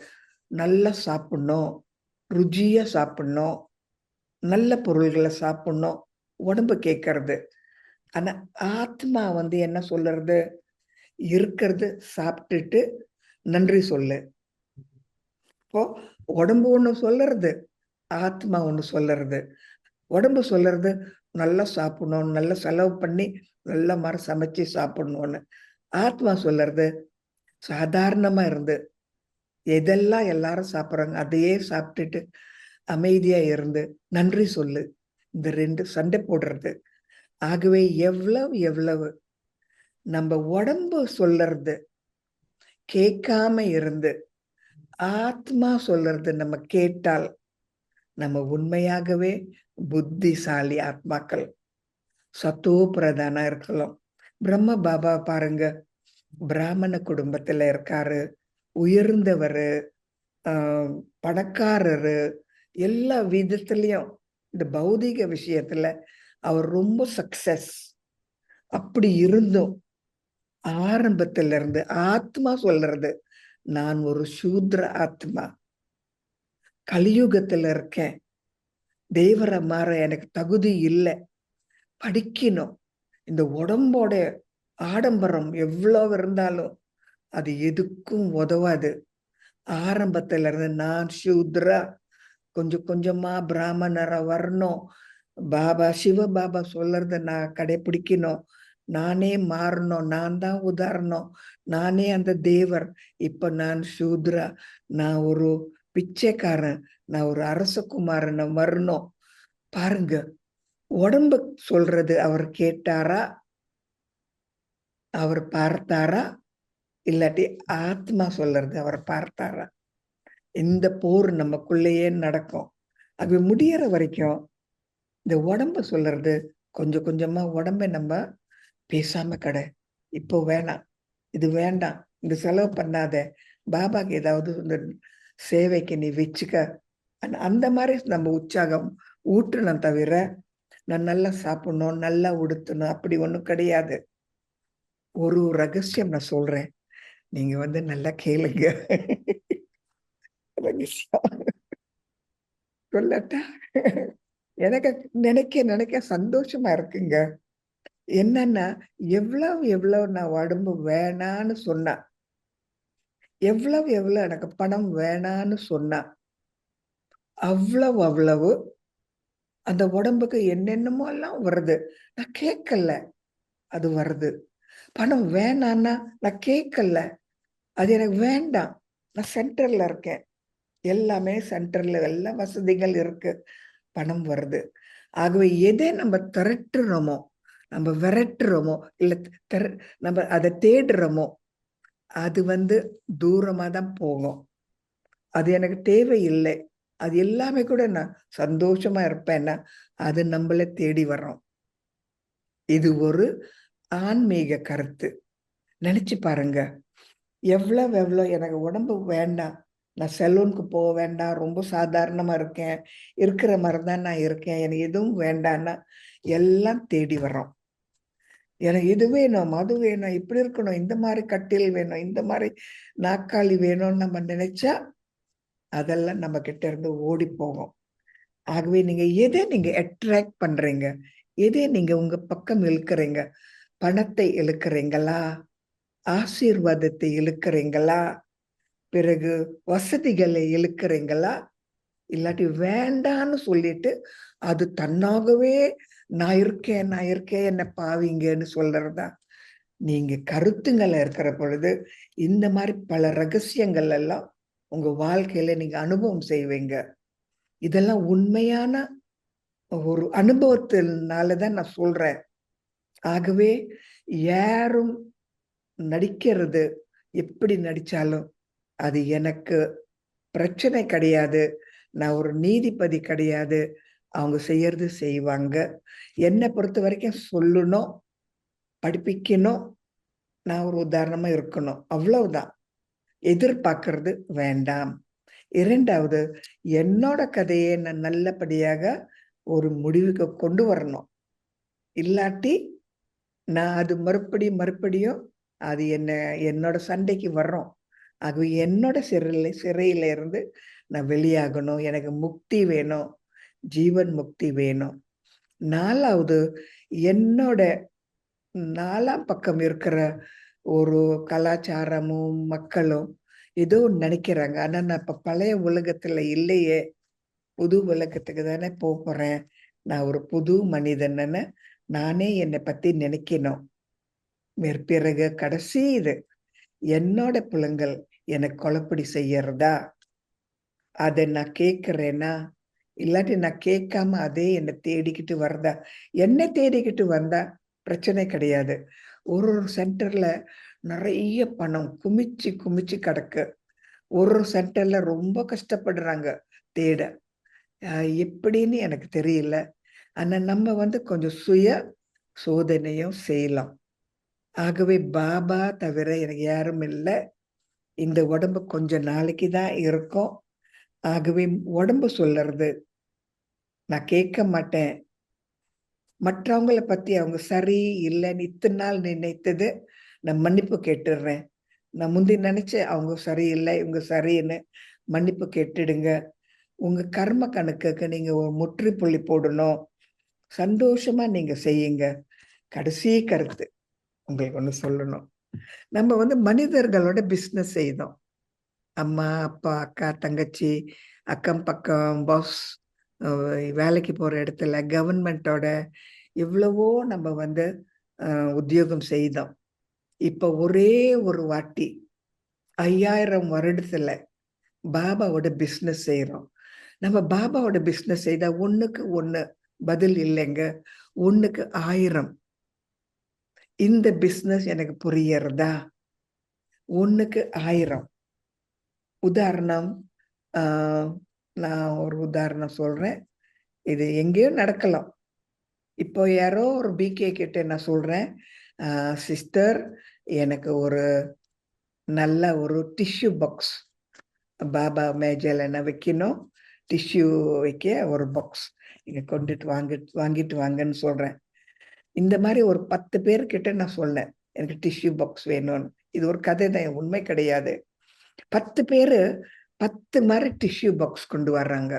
நல்லா சாப்பிடணும், ருச்சியா சாப்பிடணும், நல்ல பொருள்களை சாப்பிடணும், உடம்பு கேட்கறது. ஆனா ஆத்மா என்ன சொல்றது? இருக்கிறது சாப்பிட்டுட்டு நன்றி சொல்லு. இப்போ உடம்பு ஒண்ணு சொல்லுறது, ஆத்மா ஒண்ணு சொல்லுறது. உடம்பு சொல்லுறது நல்லா சாப்பிடணும், நல்லா செலவு பண்ணி நல்ல மாதிரி சமைச்சு சாப்பிடணும்னு. ஆத்மா சொல்லுறது சாதாரணமா இருந்து எதெல்லாம் எல்லாரும் சாப்பிடுறாங்க அதையே சாப்பிட்டுட்டு அமைதியா இருந்து நன்றி சொல்லு. இந்த 2 சண்டை போடுறது. ஆகவே எவ்வளவு எவ்வளவு நம்ம உடம்பு சொல்லுறது கேட்காம இருந்து ஆத்மா சொல்லுறது நம்ம கேட்டால் நம்ம உண்மையாகவே புத்திசாலி ஆத்மாக்கள், சத்தோ பிரதானா இருக்கலாம். பிரம்ம பாபா பாருங்க, பிராமண குடும்பத்துல இருக்காரு, உயர்ந்தவரு, பணக்காரரு, எல்லா விதத்திலையும் இந்த பௌதிக விஷயத்துல அவர் ரொம்ப சக்சஸ். அப்படி இருந்தும் ஆரம்பத்துல இருந்து ஆத்மா சொல்றது, நான் ஒரு சூத்ர ஆத்மா, கலியுகத்துல இருக்கேன், தேவரை மாற எனக்கு தகுதி இல்லை, படிக்கணும். இந்த உடம்போட ஆடம்பரம் எவ்வளவு இருந்தாலும் அது எதுக்கும் உதவாது. ஆரம்பத்துல இருந்து நான் சூத்ரா, கொஞ்சம் கொஞ்சமா பிராமணரா வரணும், பாபா சிவ பாபா சொல்றத நான் கடைபிடிக்கணும், நானே மாறணும், நான் தான் உதாரணம், நானே அந்த தேவர். இப்ப நான் சூத்ரா, நான் ஒரு பிச்சைக்காரன், நான் ஒரு அரசகுமாரன் வரணும். பாருங்க, உடம்பு சொல்றது அவர் கேட்டாரா, அவர் பார்த்தாரா, இல்லாட்டி ஆத்மா சொல்றது அவர் பார்த்தாரா? இந்த போர் நமக்குள்ளேயே நடக்கும். அது முடியற வரைக்கும் இந்த உடம்ப சொல்றது கொஞ்சம் கொஞ்சமா உடம்ப நம்ம பேசாம கடை, இப்போ வேணாம், இது வேண்டாம், இந்த செலவு பண்ணாத, பாபாக்கு ஏதாவது இந்த சேவைக்கு நீ வச்சுக்க, அந்த மாதிரி நம்ம உற்சாகம் ஊற்றணும். தவிர நான் நல்லா சாப்பிடணும், நல்லா உடுத்தணும் அப்படி ஒண்ணும் கிடையாது. ஒரு ரகசியம் நான் சொல்றேன், நீங்க நல்லா கேளுங்க. ரகசியம் சொல்லட்டா? எனக்கு நினைக்க நினைக்க சந்தோஷமா இருக்குங்க. என்னன்னா, எவ்வளவு எவ்வளவு நான் உடம்பு வேணான்னு சொன்னா, எவ்வளவு எவ்வளவு எனக்கு பணம் வேணான்னு சொன்னா, அவ்வளவு அவ்வளவு அந்த உடம்புக்கு என்னென்னமோ எல்லாம் வருது. நான் கேட்கல, அது வருது. பணம் வேணான்னா நான் கேட்கல, அது எனக்கு வேண்டாம். நான் சென்டர்ல இருக்கேன், எல்லாமே சென்டர்ல எல்லா வசதிகள் இருக்கு, பணம் வருது. ஆகவே எதை நம்ம திரட்டுறோமோ, நம்ம விரட்டுறோமோ, இல்ல நம்ம அதை தேடுறோமோ, அது தூரமா தான் போகும். அது எனக்கு தேவையில்லை. அது எல்லாமே கூட நான் சந்தோஷமா இருப்பேன்னா அது நம்மள தேடி வர்றோம். இது ஒரு ஆன்மீக கருத்து. நினைச்சு பாருங்க, எவ்வளவு எவ்வளவு எனக்கு உடம்பு வேண்டாம், நான் சலூனுக்கு போக வேண்டாம், ரொம்ப சாதாரணமா இருக்கேன், இருக்கிற மாதிரி தான் நான் இருக்கேன், எனக்கு எதுவும் வேண்டான்னா எல்லாம் தேடி வர்றோம். எனக்கு இது வேணும், அது வேணும், இப்படி இருக்கணும், இந்த மாதிரி கட்டில் வேணும், இந்த மாதிரி நாற்காலி வேணும்னு நம்ம நினைச்சா அதெல்லாம் நம்ம கிட்ட இருந்து ஓடி போகும். ஆகவே நீங்க எதை நீங்க அட்ராக்ட் பண்றீங்க, எதை நீங்க உங்க பக்கம் இழுக்கிறீங்க? பணத்தை இழுக்கிறீங்களா, ஆசீர்வாதத்தை இழுக்கிறீங்களா, பிறகு வசதிகளை இழுக்கிறீங்களா, இல்லாட்டி வேண்டான்னு சொல்லிட்டு அது தன்னாகவே நான் இருக்கேன் நான் இருக்கேன் என்ன பாவீங்கன்னு சொல்றதா? நீங்க கருத்துங்களை இருக்கிற பொழுது இந்த மாதிரி பல ரகசியங்கள் எல்லாம் உங்க வாழ்க்கையில நீங்க அனுபவம் செய்வீங்க. இதெல்லாம் உண்மையான ஒரு அனுபவத்தினாலதான் நான் சொல்றேன். ஆகவே யாரும் நடிக்கிறது எப்படி நடிச்சாலும் அது எனக்கு பிரச்சனை கிடையாது. நான் ஒரு நீதிபதி கிடையாது. அவங்க செய்யறது செய்வாங்க. என்னை பொறுத்த வரைக்கும் சொல்லணும், படிப்பிக்கணும், நான் ஒரு உதாரணமா இருக்கணும், அவ்வளவுதான். எதிர்பார்க்கறது வேண்டாம். இரண்டாவது, என்னோட கதையை நான் நல்லபடியாக ஒரு முடிவுக்கு கொண்டு வரணும். இல்லாட்டி நான் அது மறுபடியும் அது என்னோட சண்டைக்கு வர்றோம். ஆகவே என்னோட சிறையில இருந்து நான் வெளியாகணும். எனக்கு முக்தி வேணும், ஜீவன் முக்தி வேணும். 4வது, என்னோட 4ஆம் பக்கம் இருக்கிற ஒரு கலாச்சாரமும் மக்களும் ஏதோ நினைக்கிறாங்க. ஆனா நான் இப்ப பழைய உலகத்துல இல்லையே, புது உலகத்துக்கு தானே போறேன். நான் ஒரு புது மனிதன்னு நானே என்னை பத்தி நினைக்கணும். பிறகு கடைசி இது, என்னோட பிள்ளைங்கள் எனக்கு கொலைப்படி செய்யறதா, அதை நான் கேட்கிறேன்னா, இல்லாட்டி நான் கேட்காம அதே என்னை தேடிக்கிட்டு வருதா. என்னை தேடிக்கிட்டு வந்தா பிரச்சனை கிடையாது. ஒரு சென்டர்ல நிறைய பணம் குமிச்சு குமிச்சு கிடக்கு. ஒரு சென்டர்ல ரொம்ப கஷ்டப்படுறாங்க தேட. எப்படின்னு எனக்கு தெரியல. ஆனா நம்ம கொஞ்சம் சுய சோதனையும் செய்யலாம். ஆகவே பாபா தவிர எனக்கு யாரும் இல்லை. இந்த உடம்பு கொஞ்ச நாளைக்கு தான் இருக்கும். ஆகவே உடம்பு சொல்லுறது நான் கேட்க மாட்டேன். மற்றவங்கள பத்தி அவங்க சரி இல்லைன்னு இத்தனை நாள் நினைத்தது நான் மன்னிப்பு கேட்டுடுறேன். நான் முந்தி நினைச்சேன் அவங்க சரியில்லை, இவங்க சரின்னு. மன்னிப்பு கேட்டுடுங்க. உங்க கர்ம கணக்குக்கு நீங்க ஒரு முற்றுப்புள்ளி போடணும். சந்தோஷமா நீங்க செய்யுங்க. கடைசி கருத்து உங்களுக்கு ஒண்ணு சொல்லணும். நம்ம மனிதர்களோட பிசினஸ் செய்தோம். அம்மா, அப்பா, அக்கா, தங்கச்சி, அக்கம் பக்கம், பாஸ், வேலைக்கு போற இடத்துல, கவர்மெண்டோட எவ்வளவோ நம்ம உத்தியோகம் செய்தோம். இப்ப ஒரே ஒரு வாட்டி 5000 வருடத்துல பாபாவோட பிசினஸ் செய்யறோம். நம்ம பாபாவோட பிசினஸ் செய்தா 1க்கு 1 பதில் இல்லைங்க, 1க்கு 1000. இந்த பிசினஸ் எனக்கு புரியறதா? 1க்கு 1000. உதாரணம், நான் ஒரு உதாரணம் சொல்றேன். இது எங்கேயோ நடக்கலாம். இப்போ யாரோ ஒரு பிகே கிட்ட நான் சொல்றேன், சிஸ்டர் எனக்கு ஒரு நல்ல ஒரு டிஷ்யூ பாக்ஸ் பாபா மேஜையில என்ன வைக்கணும், டிஷ்யூ வைக்க ஒரு பாக்ஸ் நீங்க வாங்கிட்டு வாங்கன்னு சொல்றேன். இந்த மாதிரி ஒரு 10 பேர்கிட்ட நான் சொன்னேன், எனக்கு டிஷ்யூ பாக்ஸ் வேணும்னு. இது ஒரு கதை தான், உண்மை கிடையாது. 10 பேரு 10 மாதிரி டிஷ்யூ பாக்ஸ் கொண்டு வர்றாங்க.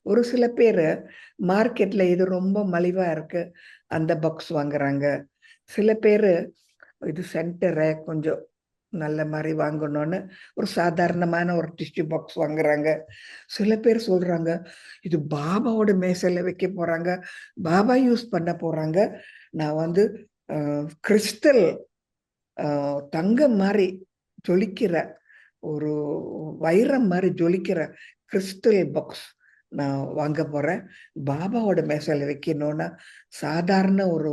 ஒரு சில பேரு மார்க்கெட்ல இது ரொம்ப மலிவா இருக்கு, அந்த பாக்ஸ் வாங்குறாங்க. சில பேரு இது சென்டரை கொஞ்சம் நல்ல மாதிரி வாங்கணும்னு ஒரு சாதாரணமான ஒரு டிஷ்யூ பாக்ஸ் வாங்குறாங்க. சில பேர் சொல்றாங்க, இது பாபாவோட மேசையில வைக்க போறாங்க, பாபா யூஸ் பண்ண போறாங்க. நான் கிறிஸ்டல் தங்கம் மாதிரி ஜொலிக்கிற ஒரு வைரம் மாதிரி ஜொலிக்கிற கிறிஸ்டல் பாக்ஸ் நான் வாங்க போறேன். பாபாவோட மேசையில வைக்கணும்னா சாதாரண ஒரு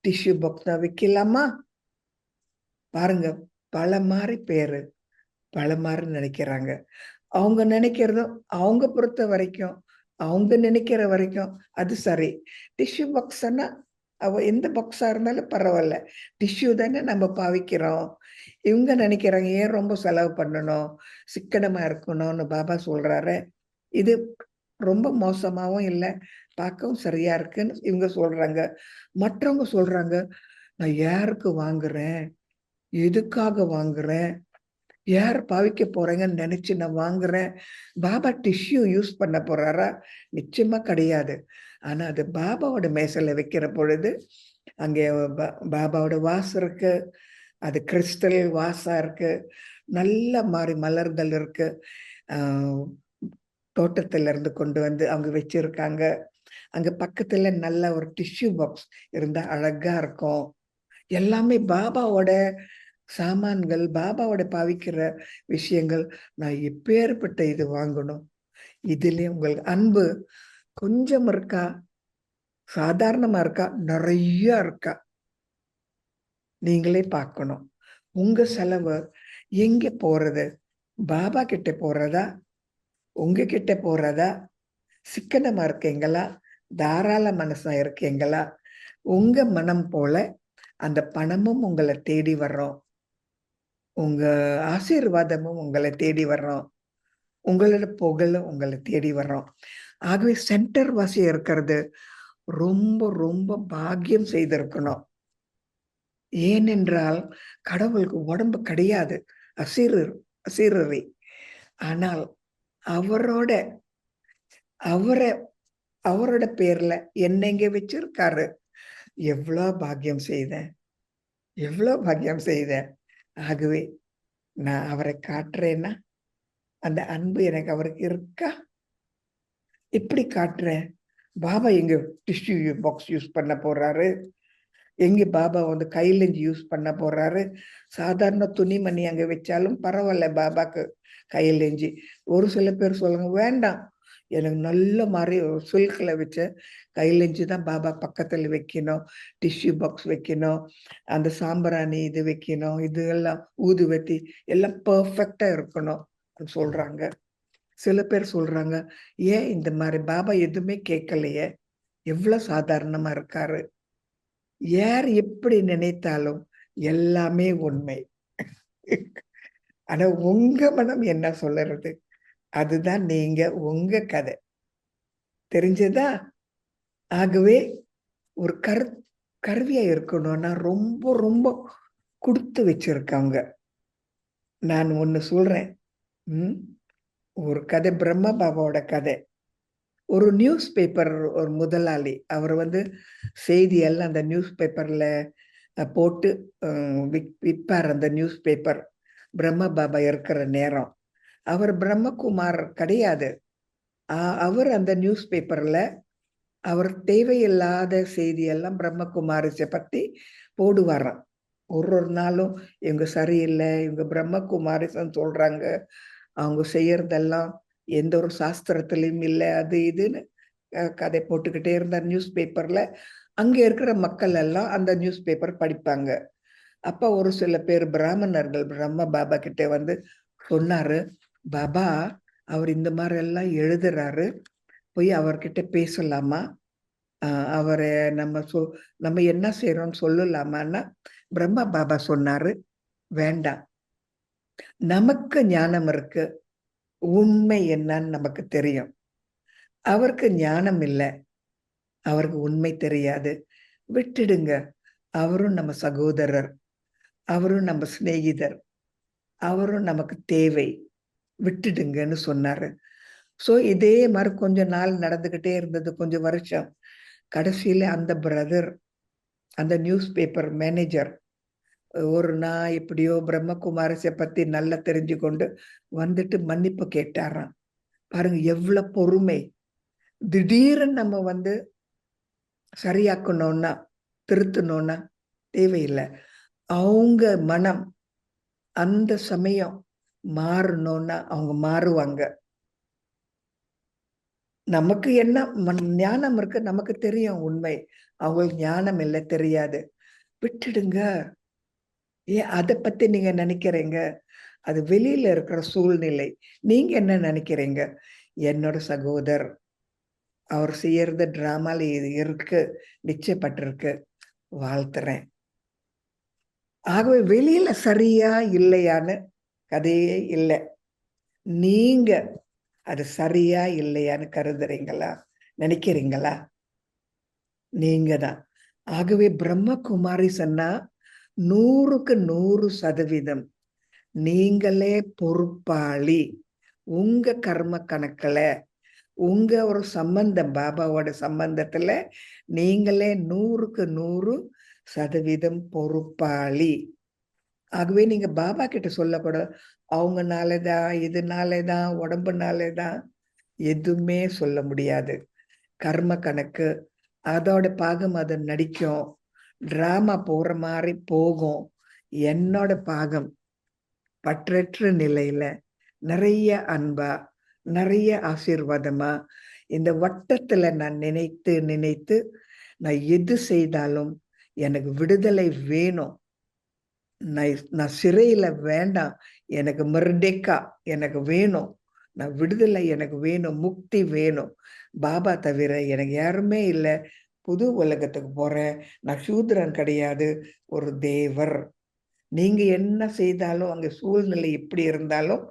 டிஷ்யூ பாக்ஸ் தான் வைக்கலாமா? பாருங்க, பல மாதிரி பேரு பல மாதிரி நினைக்கிறாங்க. அவங்க நினைக்கிறதும் அவங்க பொறுத்த வரைக்கும், அவங்க நினைக்கிற வரைக்கும் அது சரி. டிஷ்யூ பாக்ஸ்னா எந்த பாக்ஸா இருந்தாலும் பரவாயில்ல, டிஷ்யூ தானே நம்ம பாவிக்கிறோம். இவங்க நினைக்கிறாங்க ஏன் ரொம்ப செலவு பண்ணணும், சிக்கனமா இருக்கணும்னு பாபா சொல்றாரு. இது ரொம்ப மோசமாவும் இல்லை, பார்க்கவும் சரியா இருக்குன்னு இவங்க சொல்றாங்க. மற்றவங்க சொல்றாங்க, நான் யாருக்கு வாங்குறேன், எதுக்காக வாங்குறேன், யார் பாவிக்க போறேங்கன்னு நினைச்சு நான் வாங்குறேன். பாபா டிஷ்யூ யூஸ் பண்ண போறாரா? நிச்சயமா கிடையாது. ஆனா அது பாபாவோட மேசையில வைக்கிற பொழுது அங்கே பாபாவோட வாசம் இருக்கு, அது கிறிஸ்டல் வாசா இருக்கு, நல்ல மாதிரி மலர்கள் இருக்கு. தோட்டத்துல இருந்து கொண்டு வந்து அவங்க வச்சிருக்காங்க. அங்க பக்கத்துல நல்ல ஒரு டிஷ்யூ பாக்ஸ் இருந்தா அழகா இருக்கும். எல்லாமே பாபாவோட சாமான்கள், பாபாவோட பாவிக்கிற விஷயங்கள். நான் எப்பேற்பட்ட இது வாங்கணும்? இதுலயும் உங்களுக்கு அன்பு கொஞ்சம் இருக்கா, சாதாரணமா இருக்கா, நிறைய இருக்கா? நீங்களே பார்க்கணும். உங்க செலவு எங்க போறது? பாபா கிட்ட போறதா, உங்ககிட்ட போறதா? சிக்கனமா இருக்கீங்களா, தாராள மனசா இருக்கீங்களா? உங்க மனம் போல அந்த பணமும் உங்களை தேடி வர்றோம். உங்க ஆசீர்வாதமும் உங்களை தேடி வர்றோம். உங்களோட புகழும் உங்களை தேடி வர்றோம். ஆகவே சென்டர் வாசி இருக்கிறது ரொம்ப ரொம்ப பாக்கியம் செய்திருக்கணும். ஏனென்றால் கடவுளுக்கு உடம்பு கிடையாது, அசீரரி. ஆனால் அவரோட அவரை அவரோட பேர்ல என்ன இங்க வச்சிருக்காரு. எவ்வளவு பாக்கியம் செய்தேன், எவ்வளவு பாக்கியம் செய்தேன். ஆகவே நான் அவரை காட்டுறேன்னா அந்த அன்பு எனக்கு அவருக்கு இருக்கா? எப்படி காட்டுறேன்? பாபா எங்க டிஷ்யூ பாக்ஸ் யூஸ் பண்ண போறாரு, எங்க பாபா வந்து கையிலஞ்சி யூஸ் பண்ண போறாரு. சாதாரண துணிமணி அங்க வச்சாலும் பரவாயில்ல பாபாக்கு கையிலஞ்சி. ஒரு சில பேர் சொல்லுங்க, வேண்டாம் எனக்கு நல்ல மாதிரி சில்க்ல வச்ச கையிலஞ்சி தான் பாபா பக்கத்துல வைக்கணும், டிஷ்யூ பாக்ஸ் வைக்கணும், அந்த சாம்பிராணி இது வைக்கணும், இது எல்லாம் ஊதுவத்தி எல்லாம் பர்ஃபெக்டா இருக்கணும் சொல்றாங்க. சில பேர் சொல்றாங்க, ஏன் இந்த மாதிரி பாபா எதுவுமே கேட்கலையே, எவ்வளவு சாதாரணமா இருக்காரு. யார் எப்படி நினைத்தாலும் எல்லாமே உண்மை. ஆனா உங்க மனம் என்ன சொல்லுறது, அதுதான் நீங்க உங்க கதை. தெரிஞ்சதா? ஆகவே ஒரு கருவியா இருக்கணும்னா ரொம்ப ரொம்ப கொடுத்து வச்சிருக்காங்க. நான் ஒண்ணு சொல்றேன். ஒரு கதை, பிரம்ம பாபாவோட கதை. ஒரு நியூஸ் பேப்பர் ஒரு முதலாளி, அவர் வந்து செய்தியெல்லாம் அந்த நியூஸ் பேப்பர்ல போட்டு விற்பார். அந்த நியூஸ் பேப்பர் பிரம்ம பாபா இருக்கிற நேரம். அவர் பிரம்மகுமார் கிடையாது. அவர் அந்த நியூஸ் பேப்பர்ல அவர் தேவையில்லாத செய்தியெல்லாம் பிரம்மகுமாரிசை பத்தி போடுவாராம். ஒரு நாளும் இவங்க சரியில்லை, இவங்க பிரம்மகுமாரிசன்னு சொல்றாங்க, அவங்க செய்யறதெல்லாம் எந்த ஒரு சாஸ்திரத்திலையும் இல்லை, அது இதுன்னு கதை போட்டுக்கிட்டே இருந்தார் நியூஸ் பேப்பர்ல. அங்க இருக்கிற மக்கள் எல்லாம் அந்த நியூஸ் பேப்பர் படிப்பாங்க. அப்ப ஒரு சில பேர் பிராமணர்கள் பிரம்ம பாபா கிட்ட வந்து சொன்னாரு, பாபா அவர் இந்த மாதிரி எல்லாம் எழுதுறாரு, போய் அவர்கிட்ட பேசலாமா, அவரை நம்ம என்ன செய்யறோம்னு சொல்லலாமான்னா பிரம்ம பாபா சொன்னாரு, வேண்டாம், நமக்கு ஞானம் இருக்கு, உண்மை என்னன்னு நமக்கு தெரியும். அவருக்கு ஞானம் இல்லை, அவருக்கு உண்மை தெரியாது, விட்டுடுங்க. அவரும் நம்ம சகோதரர், அவரும் நம்ம சிநேகிதர், அவரும் நமக்கு தேவை, விட்டுடுங்கன்னு சொன்னாரு. சோ இதே மாதிரி கொஞ்ச நாள் நடந்துகிட்டே இருந்தது, கொஞ்சம் வருஷம். கடைசியில அந்த பிரதர், அந்த நியூஸ் பேப்பர் மேனேஜர், ஒரு நாள் எப்படியோ பிரம்மகுமாரிசை பத்தி நல்லா தெரிஞ்சு கொண்டு வந்துட்டு மன்னிப்பு கேட்டாராம். பாருங்க எவ்வளவு பொறுமை. திடீர்னு நம்ம வந்து சரியாக்கணும்னா, திருத்தணும்னா தேவையில்லை. அவங்க மனம் அந்த சமயம் மாறணும்னா அவங்க மாறுவாங்க. நமக்கு என்ன ஞானம் இருக்கு, நமக்கு தெரியும் உண்மை, அவங்களுக்கு ஞானம் இல்லை, தெரியாது, விட்டுடுங்க. ஏன் அதை பத்தி நீங்க நினைக்கிறீங்க? அது வெளியில இருக்கிற சூழ்நிலை. நீங்க என்ன நினைக்கிறீங்க? என்னோட சகோதரர் அவர் செய்யறது டிராமால இது இருக்கு, நிச்சயப்பட்டிருக்கு, வாழ்த்துறேன். ஆகவே வெளியில சரியா இல்லையான்னு கதையே இல்லை. நீங்க அது சரியா இல்லையான்னு கருதுறீங்களா, நினைக்கிறீங்களா? நீங்க தான். ஆகவே பிரம்மகுமாரி சொன்னா 100க்கு 100% நீங்களே பொறுப்பாளி. உங்க கர்ம கணக்குல, உங்க ஒரு சம்பந்தம் பாபாவோட சம்பந்தத்துல நீங்களே 100க்கு 100% பொறுப்பாளி. ஆகவே நீங்க பாபா கிட்ட சொல்லக்கூடாது, அவங்கனாலதான், இதனாலதான், உடம்புனாலதான், எதுவுமே சொல்ல முடியாது. கர்ம கணக்கு அதோட பாகம் அது நடிக்கும், டிராமா போற மாதிரி போகும். என்னோட பாகம் பற்றற்ற நிலையில நிறைய அன்பா, நிறைய ஆசீர்வாதமா இந்த வட்டத்துல நான் நினைத்து நினைத்து நான் எது செய்தாலும் எனக்கு விடுதலை வேணும். நான் சிறையில வேண்டாம், எனக்கு மர்டேக்கா எனக்கு வேணும், நான் விடுதலை எனக்கு வேணும், முக்தி வேணும். பாபா தவிர எனக்கு யாருமே இல்லை, புது உலகத்துக்கு போறேன், நான் சூத்ரன் கிடையாது, ஒரு தேவர். நீங்க என்ன செய்தாலும் அங்க சூழ்நிலை எப்படி இருந்தாலும்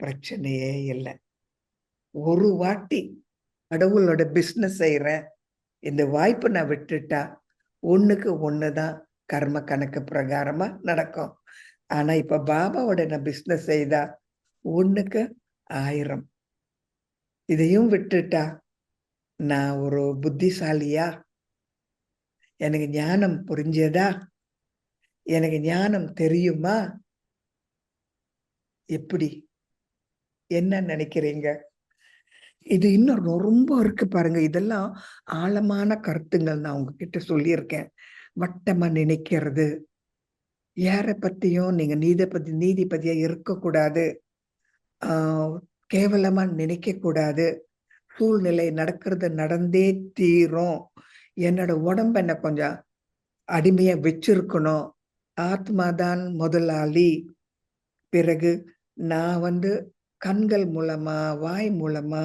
பிரச்சனையே இல்லை. ஒரு வாட்டி கடவுளோட பிசினஸ் செய்யறேன், இந்த வாய்ப்பை நான் விட்டுட்டா 1க்கு 1 தான் கர்ம கணக்கு பிரகாரமா நடக்கும். ஆனா இப்ப பாபாவோட நான் பிசினஸ் செய்தா 1க்கு 1000. இதையும் விட்டுட்டா நான் ஒரு புத்திசாலியா? எனக்கு ஞானம் புரிஞ்சதா? எனக்கு ஞானம் தெரியுமா? எப்படி? என்ன நினைக்கிறீங்க? இது இன்னும் ரொம்ப இருக்கு பாருங்க. இதெல்லாம் ஆழமான கருத்துங்கள் நான் உங்ககிட்ட சொல்லியிருக்கேன். வட்டமா நினைக்கிறது. யார பத்தியும் நீங்க நீதிபதியா இருக்கக்கூடாது. ஆ கேவலமா நினைக்கக்கூடாது. சூழ்நிலை நடக்கிறது நடந்தே தீரும். என்னோட உடம்ப என்ன கொஞ்சம் அடிமையா வச்சிருக்கணும். ஆத்மா தான் முதலாளி. பிறகு நான் கண்கள் மூலமா, வாய் மூலமா,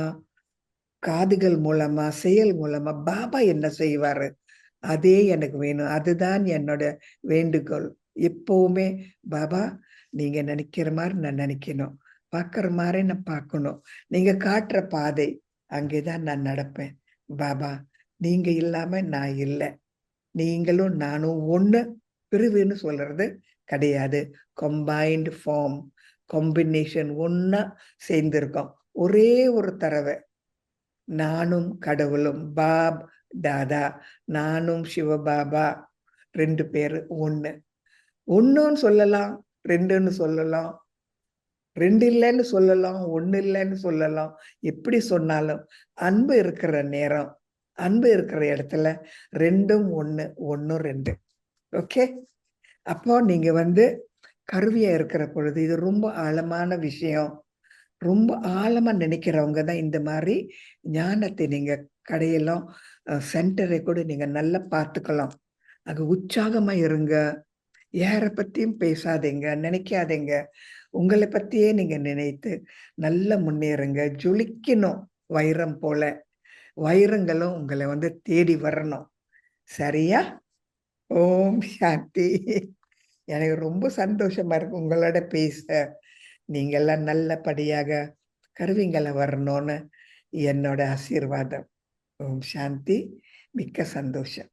காதுகள் மூலமா, செயல் மூலமா பாபா என்ன செய்வாரு? அதே எனக்கு வேணும். அதுதான் என்னோட வேண்டுகோள். எப்பவுமே பாபா நீங்க நினைக்கிற மாரி நான் நினைக்கணும். பார்க்கிற மாரி நான் பார்க்கணும். நீங்க காட்டுற பாதை அங்கே தான் நான் நடப்பேன். பாபா நீங்க இல்லாம நான் இல்ல. நீங்களும் நானும் ஒண்ணு. பிரிவுன்னு சொல்றது கிடையாது. Combined form. காம்பினேஷன் ஒண்ணா சேர்ந்திருக்கோம். ஒரே ஒரு தடவை நானும் கடவுளும் தாதா, நானும் சிவபாபா 2 பேரு ஒண்ணு. ஒண்ணுன்னு சொல்லலாம், 2ன்னு சொல்லலாம், 2 இல்லன்னு சொல்லலாம், 1 இல்லன்னு சொல்லலாம். எப்படி சொன்னாலும் அன்பு இருக்கிற நேரம், அன்பு இருக்கிற இடத்துல 2ம் 1, 1ம் 2. ஓகே. அப்போ நீங்க கருவியா இருக்கிற பொழுது இது ரொம்ப ஆழமான விஷயம். ரொம்ப ஆழமா நினைக்கிறவங்க தான் இந்த மாரி ஞானத்தை நீங்க கடையெல்லாம் சென்டரை கூட நீங்க நல்லா பார்த்துக்கலாம். அங்க உற்சாகமா இருங்க. யார பத்தியும் பேசாதீங்க, நினைக்காதீங்க. உங்கள பத்தியே நீங்க நினைத்து நல்லா முன்னேறுங்க. ஜொலிக்கணும் வைரம் போல. வைரங்களும் உங்கள தேடி வரணும். சரியா? ஓம் சாந்தி. எனக்கு ரொம்ப சந்தோஷமா இருக்கு உங்களோட பேச. நீங்கெல்லாம் நல்லபடியாக கருவிங்கள வரணும்னு என்னோட ஆசீர்வாதம். ஓம் சாந்தி. மிக்க சந்தோஷம்.